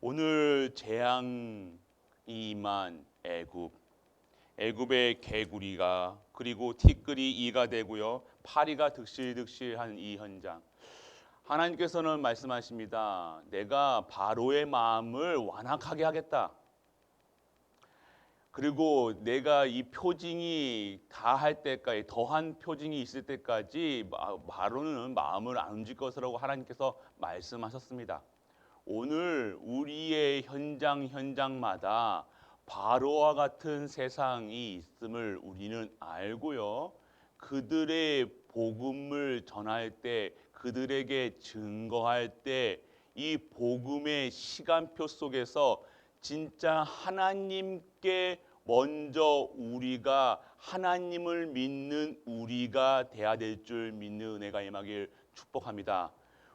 오늘 재앙이 임한 애굽의 개구리가 그리고 티끌이 이가 되고요, 파리가 득실득실한 이 현장. 하나님께서는 말씀하십니다. 내가 바로의 마음을 완악하게 하겠다. 그리고 내가 이 표징이 다할 때까지, 더한 표징이 있을 때까지 바로는 마음을 안 움직일 것이라고 하나님께서 말씀하셨습니다. 오늘 우리의 현장마다 바로와 같은 세상이 있음을 우리는 알고요, 그들의 복음을 전할 때, 그들에게 증거할 때 이 복음의 시간표 속에서 진짜 하나님께 먼저 우리가 하나님을 믿는 우리가 돼야 될 줄 믿는 은혜가 임하길 축복합니다.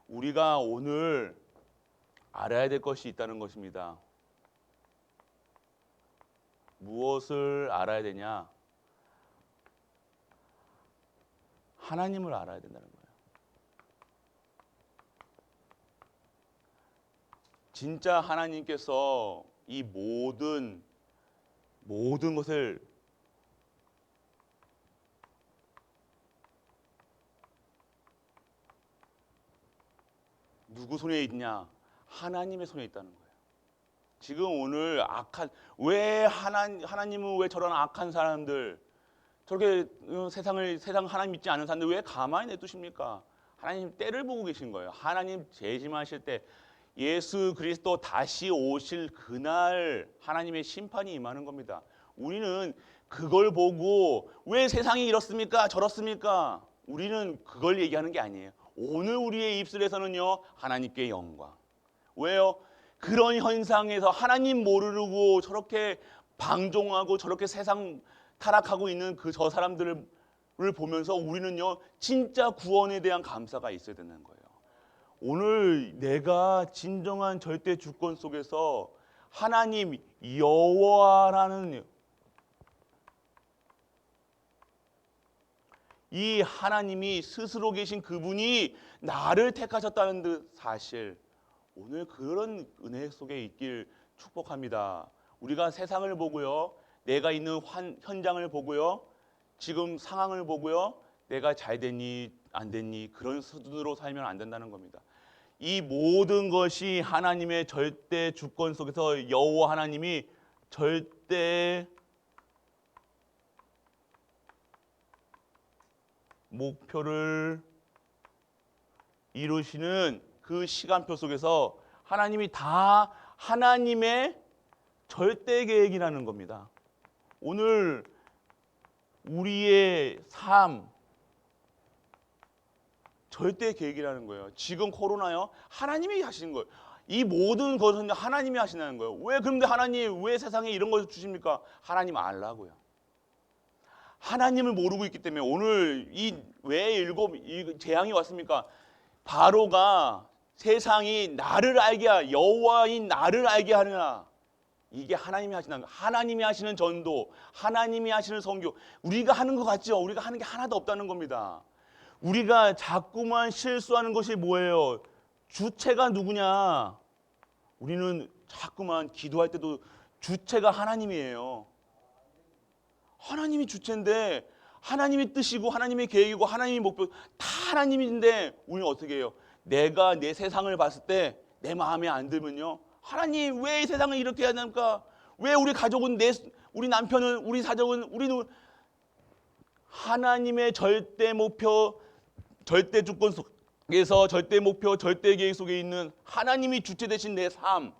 우리가 오늘 알아야 될 것이 있다는 것입니다. 무엇을 알아야 되냐? 하나님을 알아야 된다는 거예요. 진짜 하나님께서 이 모든 것을 누구 손에 있냐? 하나님의 손에 있다는 거예요. 지금 오늘 하나님은 왜 저런 악한 사람들, 저렇게 세상 하나님 믿지 않는 사람들 왜 가만히 내두십니까? 하나님 때를 보고 계신 거예요. 하나님 재림하실 때, 예수 그리스도 다시 오실 그날 하나님의 심판이 임하는 겁니다. 우리는 그걸 보고 왜 세상이 이렇습니까? 저렇습니까? 우리는 그걸 얘기하는 게 아니에요. 오늘 우리의 입술에서는요, 하나님께 영광. 왜요? 그런 현상에서 하나님 모르고 저렇게 방종하고 저렇게 세상 타락하고 있는 저 사람들을 보면서 우리는요, 진짜 구원에 대한 감사가 있어야 되는 거예요. 오늘 내가 진정한 절대 주권 속에서 하나님 여호와라는 이 하나님이 스스로 계신 그분이 나를 택하셨다는 사실, 오늘 그런 은혜 속에 있길 축복합니다. 우리가 세상을 보고요, 내가 있는 현장을 보고요, 지금 상황을 보고요, 내가 잘 됐니 안 됐니 그런 수준으로 살면 안 된다는 겁니다. 이 모든 것이 하나님의 절대 주권 속에서 여호와 하나님이 절대 목표를 이루시는 그 시간표 속에서 하나님이 다 하나님의 절대 계획이라는 겁니다. 오늘 우리의 삶 절대 계획이라는 거예요. 지금 코로나요, 하나님이 하시는 거예요. 이 모든 것은 하나님이 하시는 거예요. 왜 그런데 하나님 왜 세상에 이런 것을 주십니까? 하나님 알라고요. 하나님을 모르고 있기 때문에 오늘 왜 재앙이 왔습니까? 바로가 세상이 나를 알게 여호와인 나를 알게 하느냐. 이게 하나님이 하시는 거예요. 하나님이 하시는 전도, 하나님이 하시는 선교, 우리가 하는 것 같죠? 우리가 하는 게 하나도 없다는 겁니다. 우리가 자꾸만 실수하는 것이 뭐예요? 주체가 누구냐? 우리는 자꾸만 기도할 때도 주체가 하나님이에요. 하나님이 주체인데, 하나님의 뜻이고 하나님의 계획이고 하나님의 목표 다 하나님인데 우리는 어떻게 해요? 내가 내 세상을 봤을 때 내 마음에 안 들면요, 하나님 왜 이 세상을 이렇게 해야 됩니까? 왜 우리 가족은 우리 남편은 우리 사정은 우리는 하나님의 절대 목표, 절대 주권 속에서 절대 목표, 절대 계획 속에 있는 하나님이 주체 되신 내 삶,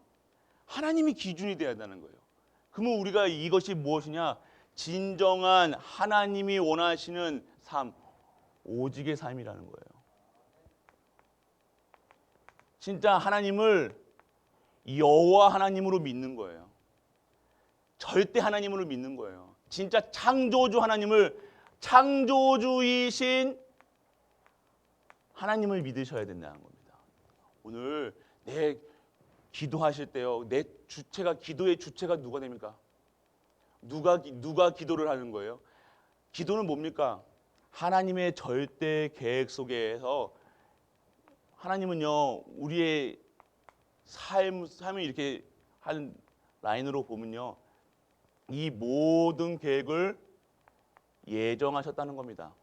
하나님이 기준이 되어야 한다는 거예요. 그러면 우리가 이것이 무엇이냐? 진정한 하나님이 원하시는 삶, 오직의 삶이라는 거예요. 진짜 하나님을 여호와 하나님으로 믿는 거예요. 절대 하나님으로 믿는 거예요. 진짜 창조주 하나님을, 창조주이신 하나님을 믿으셔야 된다는 겁니다. 오늘 내 기도하실 때요, 내 주체가, 기도의 주체가 누가 됩니까? 누가 기도를 하는 거예요? 기도는 뭡니까? 하나님의 절대 계획 속에서 하나님은요, 우리의 삶을 이렇게 한 라인으로 보면요, 이 모든 계획을 예정하셨다는 겁니다.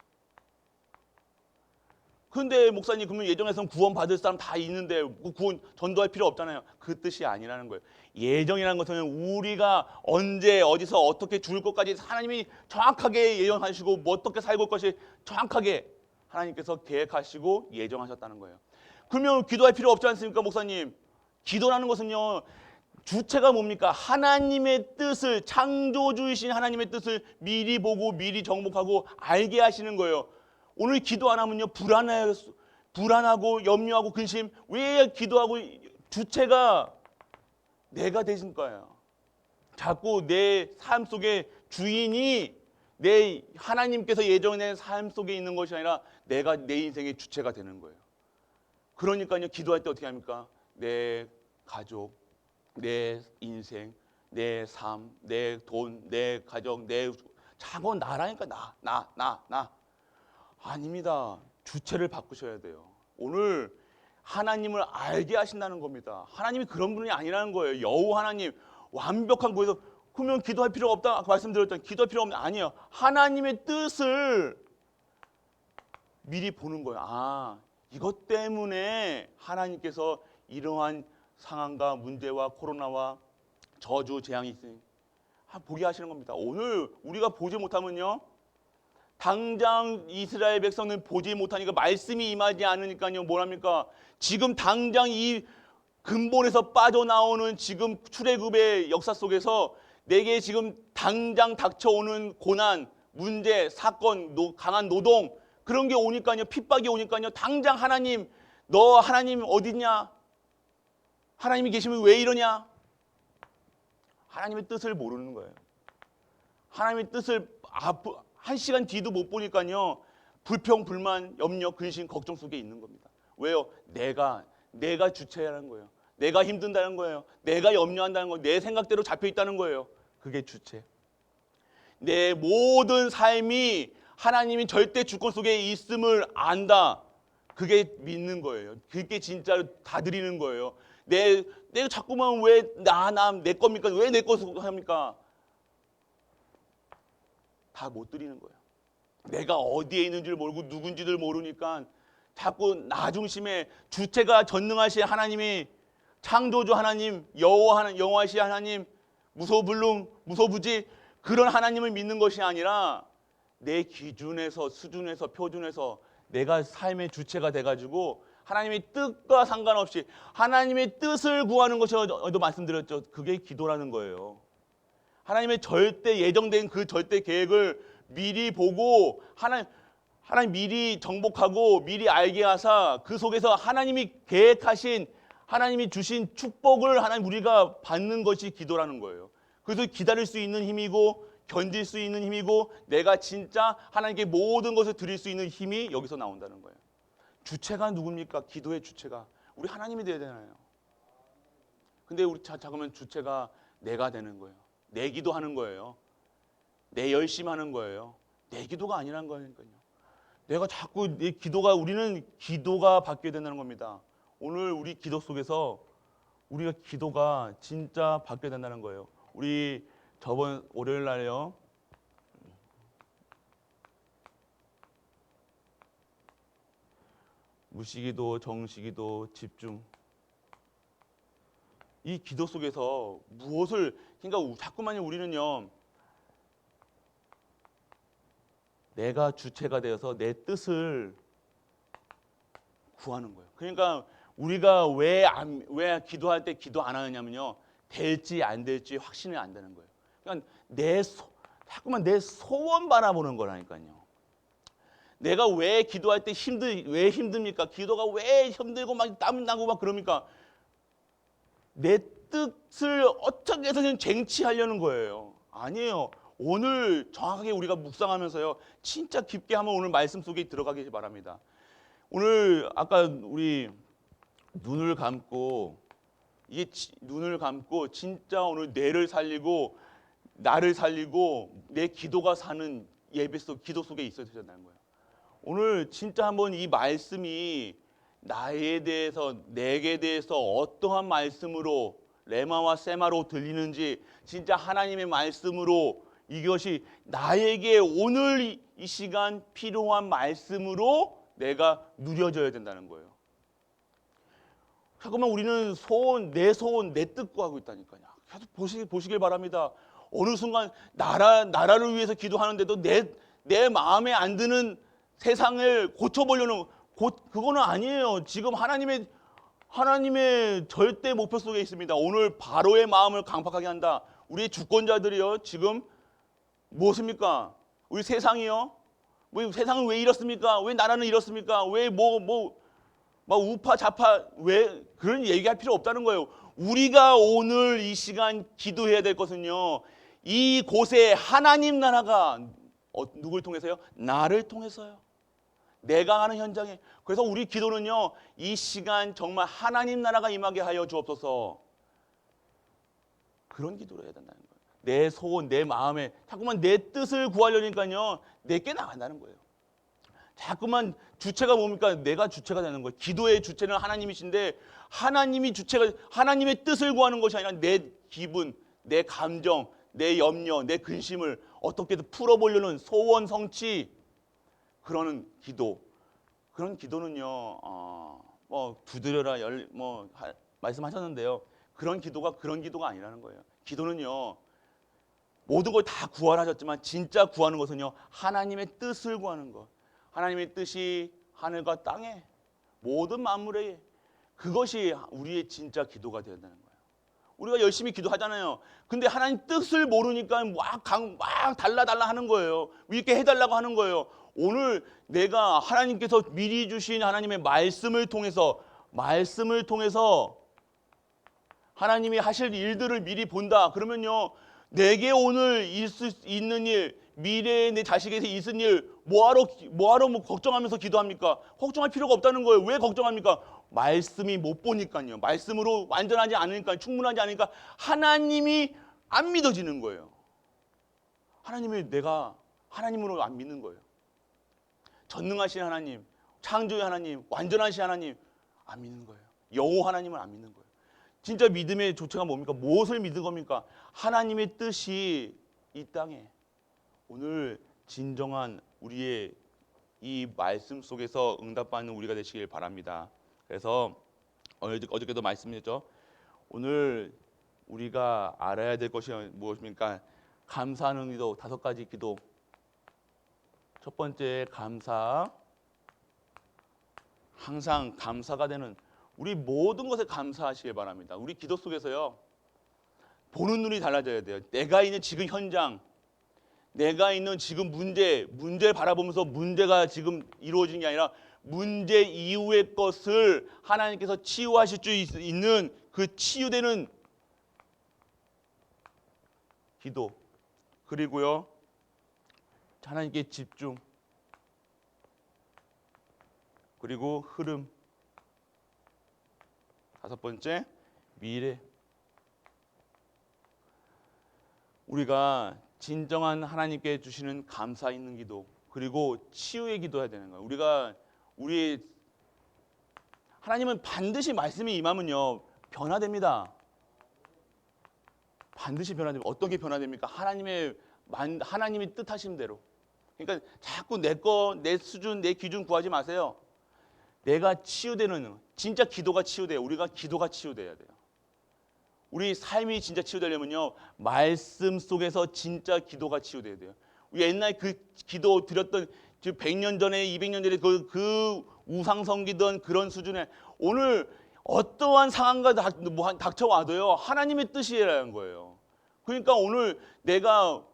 근데 목사님, 그러면 예정에서는 구원 받을 사람 다 있는데 구원 전도할 필요 없잖아요. 그 뜻이 아니라는 거예요. 예정이라는 것은 우리가 언제 어디서 어떻게 죽을 것까지 하나님이 정확하게 예정하시고 뭐 어떻게 살고 올 것이 정확하게 하나님께서 계획하시고 예정하셨다는 거예요. 그러면 기도할 필요 없지 않습니까, 목사님? 기도라는 것은요, 주체가 뭡니까? 하나님의 뜻을, 창조주이신 하나님의 뜻을 미리 보고 미리 정복하고 알게 하시는 거예요. 오늘 기도 안 하면요, 불안하고 염려하고 근심. 왜 기도하고 주체가 내가 되신 거예요. 자꾸 내 삶 속에 주인이 내 하나님께서 예정된 삶 속에 있는 것이 아니라 내가 내 인생의 주체가 되는 거예요. 그러니까요, 기도할 때 어떻게 합니까? 내 가족, 내 인생, 내 삶, 내 돈, 내 가정, 자꾸 나라니까 나. 아닙니다. 주체를 바꾸셔야 돼요. 오늘 하나님을 알게 하신다는 겁니다. 하나님이 그런 분이 아니라는 거예요. 여호와 하나님, 완벽한 거에서. 그러면 기도할 필요가 없다 아까 말씀드렸잖아요. 기도할 필요 없는, 아니에요. 하나님의 뜻을 미리 보는 거예요. 아, 이것 때문에 하나님께서 이러한 상황과 문제와 코로나와 저주 재앙이 있으니 보게 하시는 겁니다. 오늘 우리가 보지 못하면요, 당장 이스라엘 백성은 보지 못하니까, 말씀이 임하지 않으니까요, 뭐랍니까? 지금 당장 이 근본에서 빠져나오는 지금 출애굽의 역사 속에서 내게 지금 당장 닥쳐오는 고난, 문제, 사건, 강한 노동, 그런 게 오니까요, 핍박이 오니까요, 당장 하나님, 너 하나님 어딨냐? 하나님이 계시면 왜 이러냐? 하나님의 뜻을 모르는 거예요. 하나님의 뜻을 한 시간 뒤도 못 보니까요, 불평, 불만, 염려, 근심, 걱정 속에 있는 겁니다. 왜요? 내가 주체라는 거예요. 내가 힘든다는 거예요. 내가 염려한다는 거예요. 내 생각대로 잡혀 있다는 거예요. 그게 주체. 내 모든 삶이 하나님이 절대 주권 속에 있음을 안다. 그게 믿는 거예요. 그게 진짜로 다 드리는 거예요. 내가 자꾸만 왜 내 겁니까? 왜 내 것을 합니까? 다 못 드리는 거예요. 내가 어디에 있는지를 모르고 누군지를 모르니까 자꾸 나 중심에, 주체가 전능하신 하나님이, 창조주 하나님, 여호와시 하나님, 무소불능, 무소부지, 그런 하나님을 믿는 것이 아니라 내 기준에서, 수준에서, 표준에서 내가 삶의 주체가 돼가지고 하나님의 뜻과 상관없이 하나님의 뜻을 구하는 것이, 어제도 말씀드렸죠. 그게 기도라는 거예요. 하나님의 절대 예정된 그 절대 계획을 미리 보고 하나님 미리 정복하고 미리 알게 하사 그 속에서 하나님이 계획하신, 하나님이 주신 축복을 하나님 우리가 받는 것이 기도라는 거예요. 그래서 기다릴 수 있는 힘이고 견딜 수 있는 힘이고 내가 진짜 하나님께 모든 것을 드릴 수 있는 힘이 여기서 나온다는 거예요. 주체가 누굽니까? 기도의 주체가 우리 하나님이 되어야 되나요? 근데 우리 잠깐만, 주체가 내가 되는 거예요. 내 기도하는 거예요. 내 열심히 하는 거예요. 내 기도가 아니라는 거니까요. 내가 자꾸 내 기도가, 우리는 기도가 바뀌어야 된다는 겁니다. 오늘 우리 기도 속에서 우리가 기도가 진짜 바뀌어야 된다는 거예요. 우리 저번 월요일 날요, 무시기도, 정시기도, 집중. 이 기도 속에서 무엇을, 그러니까 자꾸만요, 우리는요, 내가 주체가 되어서 내 뜻을 구하는 거예요. 그러니까 우리가 왜 기도할 때 기도 안 하느냐면요, 될지 안 될지 확신이 안 되는 거예요. 그러니까 자꾸만 내 소원 바라보는 거라니까요. 내가 왜 기도할 때 왜 힘듭니까? 기도가 왜 힘들고 막 땀 나고 막 그럽니까? 내 뜻을 어떻게 해서든 쟁취하려는 거예요. 아니에요. 오늘 정확하게 우리가 묵상하면서요, 진짜 깊게 한번 오늘 말씀 속에 들어가기 바랍니다. 오늘 아까 우리 눈을 감고 진짜 오늘 뇌를 살리고 나를 살리고 내 기도가 사는 기도 속에 있어야 된다는 거예요. 오늘 진짜 한번 이 말씀이 나에 대해서 내게 대해서 어떠한 말씀으로 레마와 세마로 들리는지 진짜 하나님의 말씀으로 이것이 나에게 오늘 이 시간 필요한 말씀으로 내가 누려져야 된다는 거예요. 잠깐만 우리는 내 소원, 내 뜻 구하고 있다니까요. 계속 보시길 바랍니다. 어느 순간 나라를 위해서 기도하는데도 내 마음에 안 드는 세상을 고쳐보려는 그거는 아니에요. 지금 하나님의 절대 목표 속에 있습니다. 오늘 바로의 마음을 강팍하게 한다. 우리 주권자들이요. 지금 무엇입니까? 우리 세상이요. 왜 세상은 왜 이렇습니까? 왜 나라는 이렇습니까? 왜 막 우파 좌파 왜 그런 얘기할 필요 없다는 거예요. 우리가 오늘 이 시간 기도해야 될 것은요. 이곳에 하나님 나라가 누굴 통해서요? 나를 통해서요. 내가 가는 현장에. 그래서 우리 기도는요. 이 시간 정말 하나님 나라가 임하게 하여 주옵소서. 그런 기도를 해야 된다는 거예요. 내 소원, 내 마음에 자꾸만 내 뜻을 구하려니까요. 내게 나간다는 거예요. 자꾸만 주체가 뭡니까? 내가 주체가 되는 거예요. 기도의 주체는 하나님이신데 하나님의 뜻을 구하는 것이 아니라 내 기분, 내 감정, 내 염려, 내 근심을 어떻게든 풀어보려는 소원 성취 그러는 기도. 그런 기도는요. 두드려라 말씀하셨는데요. 그런 기도가 아니라는 거예요. 기도는요. 모든 걸 다 구하셨지만 진짜 구하는 것은요. 하나님의 뜻을 구하는 것. 하나님의 뜻이 하늘과 땅에 모든 만물에 그것이 우리의 진짜 기도가 되어야 된다는 거예요. 우리가 열심히 기도하잖아요. 근데 하나님 뜻을 모르니까 막 달라 하는 거예요. 이렇게 해달라고 하는 거예요. 오늘 내가 하나님께서 미리 주신 하나님의 말씀을 통해서 하나님이 하실 일들을 미리 본다. 그러면요. 내게 오늘 있는 일, 미래에 내 자식에게 있을 일 뭐하러 걱정하면서 기도합니까? 걱정할 필요가 없다는 거예요. 왜 걱정합니까? 말씀이 못 보니까요. 말씀으로 완전하지 않으니까, 충분하지 않으니까 하나님이 안 믿어지는 거예요. 내가 하나님으로 안 믿는 거예요. 전능하신 하나님, 창조의 하나님, 완전하신 하나님 안 믿는 거예요. 여호와 하나님을 안 믿는 거예요. 진짜 믿음의 조체가 뭡니까? 무엇을 믿는 겁니까? 하나님의 뜻이 이 땅에 오늘 진정한 우리의 이 말씀 속에서 응답받는 우리가 되시길 바랍니다. 그래서 어저께도 말씀드렸죠. 오늘 우리가 알아야 될 것이 무엇입니까? 감사하는 기도 5가지 기도. 첫 번째 감사. 항상 감사가 되는 우리 모든 것에 감사하시길 바랍니다. 우리 기도 속에서요. 보는 눈이 달라져야 돼요. 내가 있는 지금 현장, 내가 있는 지금 문제를 바라보면서 문제가 지금 이루어지는 게 아니라 문제 이후의 것을 하나님께서 치유하실 수 있는 그 치유되는 기도. 그리고요. 하나님께 집중. 그리고 흐름. 5번째, 미래. 우리가 진정한 하나님께 주시는 감사 있는 기도, 그리고 치유의 기도해야 되는 거예요. 하나님은 반드시 말씀이 임하면요 변화됩니다. 반드시 변화됩니다. 어떤 게 변화됩니까? 하나님이 뜻하신 대로. 그러니까 자꾸 내 수준, 내 기준 구하지 마세요. 내가 치유되는 진짜 기도가 치유돼요. 우리가 기도가 치유돼야 돼요. 우리 삶이 진짜 치유되려면요 말씀 속에서 진짜 기도가 치유돼야 돼요. 옛날 그 기도 드렸던 100년 전에 200년 전에 그 우상 섬기던 그런 수준에 오늘 어떠한 상황과 닥쳐와도요 하나님의 뜻이라는 거예요. 그러니까 오늘 내가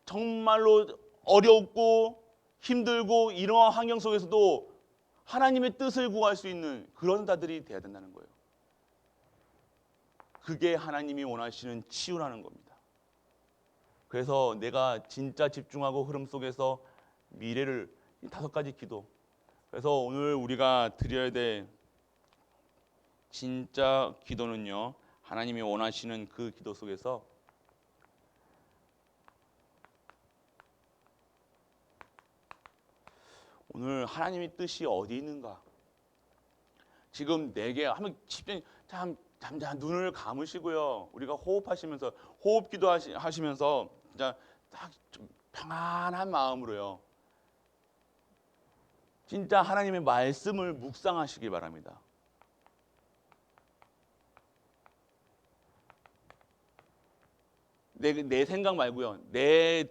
정말로 어렵고 힘들고 이러한 환경 속에서도 하나님의 뜻을 구할 수 있는 그런 자들이 돼야 된다는 거예요. 그게 하나님이 원하시는 치유라는 겁니다. 그래서 내가 진짜 집중하고 흐름 속에서 미래를 5가지 기도. 그래서 오늘 우리가 드려야 될 진짜 기도는요. 하나님이 원하시는 그 기도 속에서 오늘 하나님의 뜻이 어디 있는가? 지금 내게 한번 집중 잠깐 눈을 감으시고요. 우리가 호흡하시면서 호흡 기도하시면서 진짜 딱 좀 평안한 마음으로요. 진짜 하나님의 말씀을 묵상하시길 바랍니다. 내 생각 말고요. 내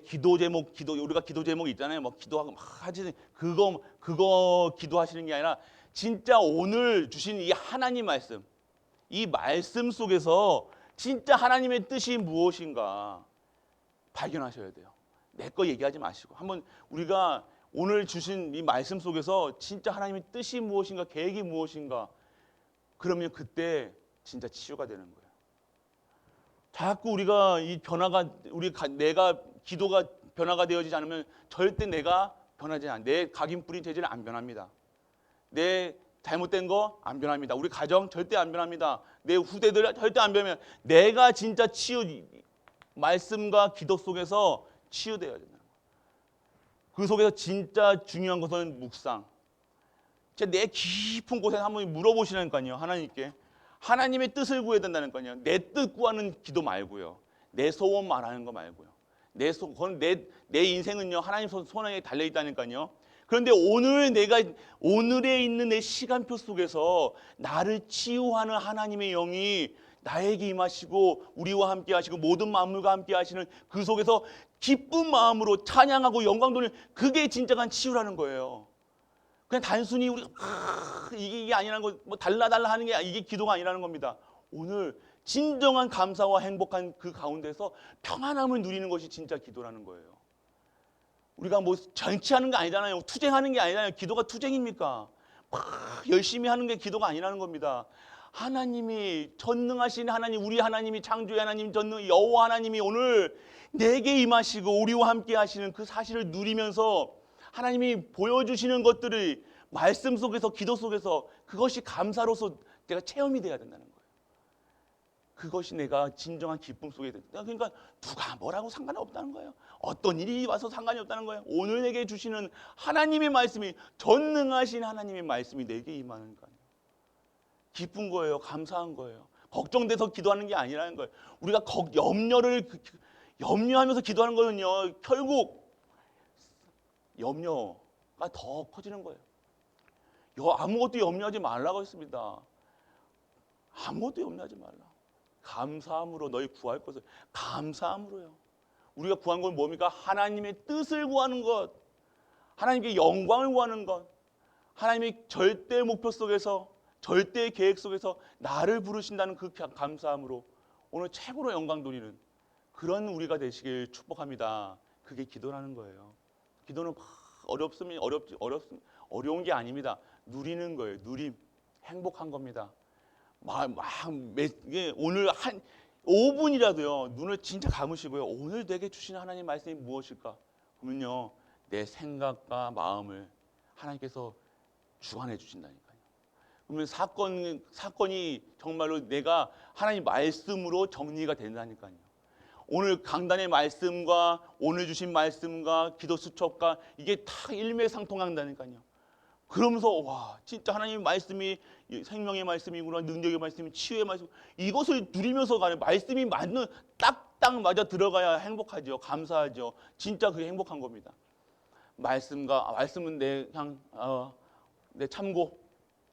기도 제목, 우리가 기도 제목 있잖아요. 뭐 기도하고 막 하지 그거 기도하시는 게 아니라 진짜 오늘 주신 이 하나님 말씀, 이 말씀 속에서 진짜 하나님의 뜻이 무엇인가 발견하셔야 돼요. 내 거 얘기하지 마시고 한번 우리가 오늘 주신 이 말씀 속에서 진짜 하나님의 뜻이 무엇인가, 계획이 무엇인가, 그러면 그때 진짜 치유가 되는 거예요. 자꾸 우리가 이 변화가 내가 기도가 변화가 되어지지 않으면 절대 내가 변하지 않아. 내 각인뿌리 재질은 안 변합니다. 내 잘못된 거 안 변합니다. 우리 가정 절대 안 변합니다. 내 후대들 절대 안 변하면 내가 진짜 말씀과 기도 속에서 치유되어야 된다는 거예요. 그 속에서 진짜 중요한 것은 묵상. 내 깊은 곳에 한번 물어보시라니까요. 하나님께. 하나님의 뜻을 구해야 된다니까요. 내 뜻 구하는 기도 말고요. 내 소원 말하는 거 말고요. 내 인생은요. 하나님 손에 달려 있다니까요. 그런데 오늘에 있는 내 시간표 속에서 나를 치유하는 하나님의 영이 나에게 임하시고 우리와 함께 하시고 모든 만물과 함께 하시는 그 속에서 기쁜 마음으로 찬양하고 영광 돌리는 그게 진정한 치유라는 거예요. 그냥 단순히 우리가 이게 아니라는 거, 뭐 달라 하는 게 이게 기도가 아니라는 겁니다. 오늘 진정한 감사와 행복한 그 가운데서 평안함을 누리는 것이 진짜 기도라는 거예요. 우리가 뭐 정치하는 게 아니잖아요. 투쟁하는 게 아니잖아요. 기도가 투쟁입니까? 막 열심히 하는 게 기도가 아니라는 겁니다. 하나님이 전능하신 하나님, 우리 하나님이 창조의 하나님, 전능 여호와 하나님이 오늘 내게 임하시고 우리와 함께 하시는 그 사실을 누리면서 하나님이 보여주시는 것들을 말씀 속에서 기도 속에서 그것이 감사로서 내가 체험이 돼야 된다는 거예요. 그것이 내가 진정한 기쁨 속에 된다. 그러니까 누가 뭐라고 상관이 없다는 거예요. 어떤 일이 와서 상관이 없다는 거예요. 오늘 내게 주시는 하나님의 말씀이 전능하신 하나님의 말씀이 내게 임하는 거예요. 기쁜 거예요. 감사한 거예요. 걱정돼서 기도하는 게 아니라는 거예요. 우리가 염려하면서 기도하는 거는요. 결국 염려가 더 커지는 거예요. 아무것도 염려하지 말라고 했습니다. 아무것도 염려하지 말라. 감사함으로 너희 구할 것을 감사함으로요. 우리가 구한 건 뭡니까? 하나님의 뜻을 구하는 것, 하나님께 영광을 구하는 것, 하나님의 절대 목표 속에서 절대 계획 속에서 나를 부르신다는 그 감사함으로 오늘 최고로 영광 돌리는 그런 우리가 되시길 축복합니다. 그게 기도라는 거예요. 기도는 어려운 게 아닙니다. 누리는 거예요. 누림, 행복한 겁니다. 오늘 한 5분이라도요 눈을 진짜 감으시고요. 오늘 내게 주시는 하나님 말씀이 무엇일까? 그러면요 내 생각과 마음을 하나님께서 주관해 주신다니까요. 그러면 사건이 정말로 내가 하나님 말씀으로 정리가 된다니까요. 오늘 강단의 말씀과 오늘 주신 말씀과 기도 수첩과 이게 다 일맥상통한다니까요. 그러면서 와 진짜 하나님의 말씀이 생명의 말씀이구나, 능력의 말씀이 치유의 말씀, 이것을 누리면서 가는 말씀이 맞는 딱딱 맞아 들어가야 행복하죠. 감사하죠. 진짜 그게 행복한 겁니다. 말씀은 내 참고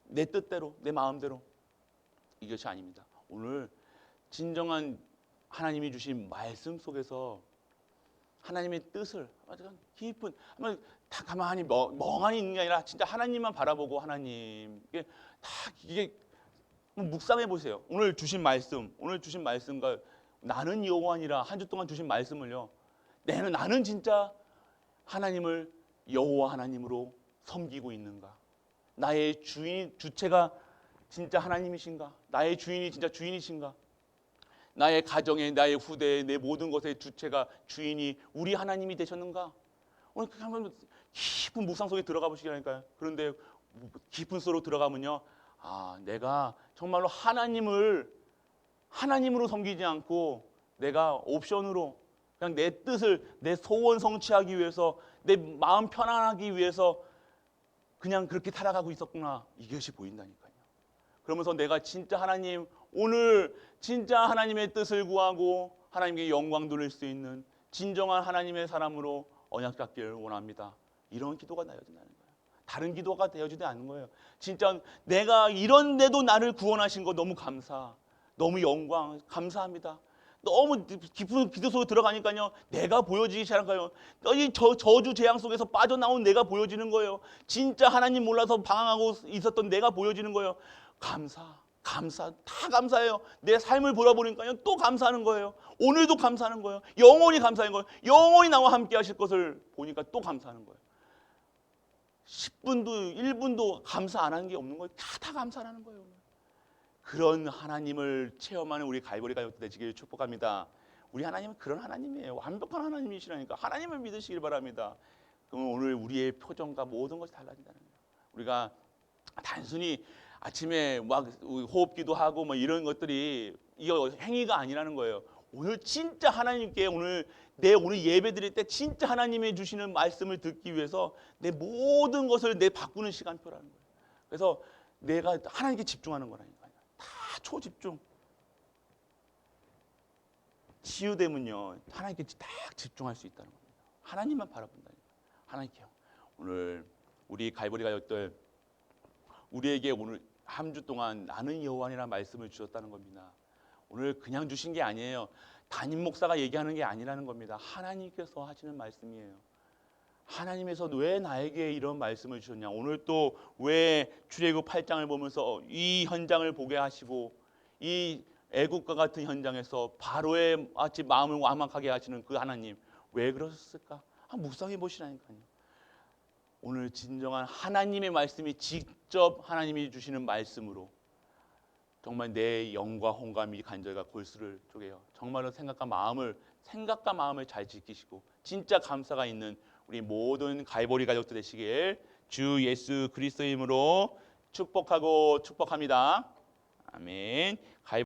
내 뜻대로 내 마음대로 이것이 아닙니다. 오늘 진정한 하나님이 주신 말씀 속에서 하나님의 뜻을 깊은 다 가만히 멍하니 있는 게 아니라 진짜 하나님만 바라보고 하나님 이게 묵상해 보세요. 오늘 주신 말씀과 나는 여호와니라 한 주 동안 주신 말씀을요. 나는 진짜 하나님을 여호와 하나님으로 섬기고 있는가? 나의 주체가 진짜 하나님이신가? 나의 주인이 진짜 주인이신가? 나의 가정에, 나의 후대에, 내 모든 것의 주체가 주인이 우리 하나님이 되셨는가? 오늘 한번 깊은 묵상 속에 들어가 보시라니까요. 그런데 깊은 속으로 들어가면요, 내가 정말로 하나님으로 섬기지 않고 내가 옵션으로 그냥 내 뜻을 내 소원 성취하기 위해서 내 마음 편안하기 위해서 그냥 그렇게 살아가고 있었구나. 이것이 보인다니까요. 그러면서 내가 진짜 하나님, 오늘 진짜 하나님의 뜻을 구하고 하나님께 영광 돌릴 수 있는 진정한 하나님의 사람으로 언약 잡기를 원합니다. 이런 기도가 되어진다는 거예요. 다른 기도가 되어지지 않는 거예요. 진짜 내가 이런데도 나를 구원하신 거 너무 감사, 너무 영광, 감사합니다. 너무 깊은 기도 속에 들어가니까요, 내가 보여지기 시작한 거예요. 이 저주 재앙 속에서 빠져나온 내가 보여지는 거예요. 진짜 하나님 몰라서 방황하고 있었던 내가 보여지는 거예요. 감사, 다 감사해요. 내 삶을 돌아보니까요, 또 감사하는 거예요. 오늘도 감사하는 거예요. 영원히 감사하는 거예요. 영원히 나와 함께 하실 것을 보니까 또 감사하는 거예요. 10분도 1분도 감사 안 하는 게 없는 거예요. 다 감사하는 거예요. 그런 하나님을 체험하는 우리 갈보리 가족 되시길 축복합니다. 우리 하나님은 그런 하나님이에요. 완벽한 하나님이시라니까 하나님을 믿으시길 바랍니다. 그러면 오늘 우리의 표정과 모든 것이 달라진다는 거예요. 우리가 단순히 아침에 막 호흡기도 하고 뭐 이런 것들이 이거 행위가 아니라는 거예요. 오늘 진짜 하나님께 오늘 예배 드릴 때 진짜 하나님이 주시는 말씀을 듣기 위해서 내 모든 것을 바꾸는 시간표라는 거예요. 그래서 내가 하나님께 집중하는 거라니까요. 다 초집중. 치유되면요, 하나님께 딱 집중할 수 있다는 겁니다. 하나님만 바라본다니까. 하나님께요. 오늘 우리 갈보리 가족들, 우리에게 오늘 한 주 동안 나는 여호와니라는 말씀을 주셨다는 겁니다. 오늘 그냥 주신 게 아니에요. 담임 목사가 얘기하는 게 아니라는 겁니다. 하나님께서 하시는 말씀이에요. 하나님에서 왜 나에게 이런 말씀을 주셨냐. 오늘 또 왜 출애굽 8장을 보면서 이 현장을 보게 하시고 이 애국과 같은 현장에서 바로의 마치 마음을 완악하게 하시는 그 하나님, 왜 그러셨을까? 묵상해 보시라니까요. 오늘 진정한 하나님의 말씀이 직접 하나님이 주시는 말씀으로 정말 내 영과 홍감이 간절과 골수를 쪼개요. 정말로 생각과 마음을 잘 지키시고 진짜 감사가 있는 우리 모든 갈보리 가족들 되시길 주 예수 그리스도의 이름으로 축복합니다. 아멘.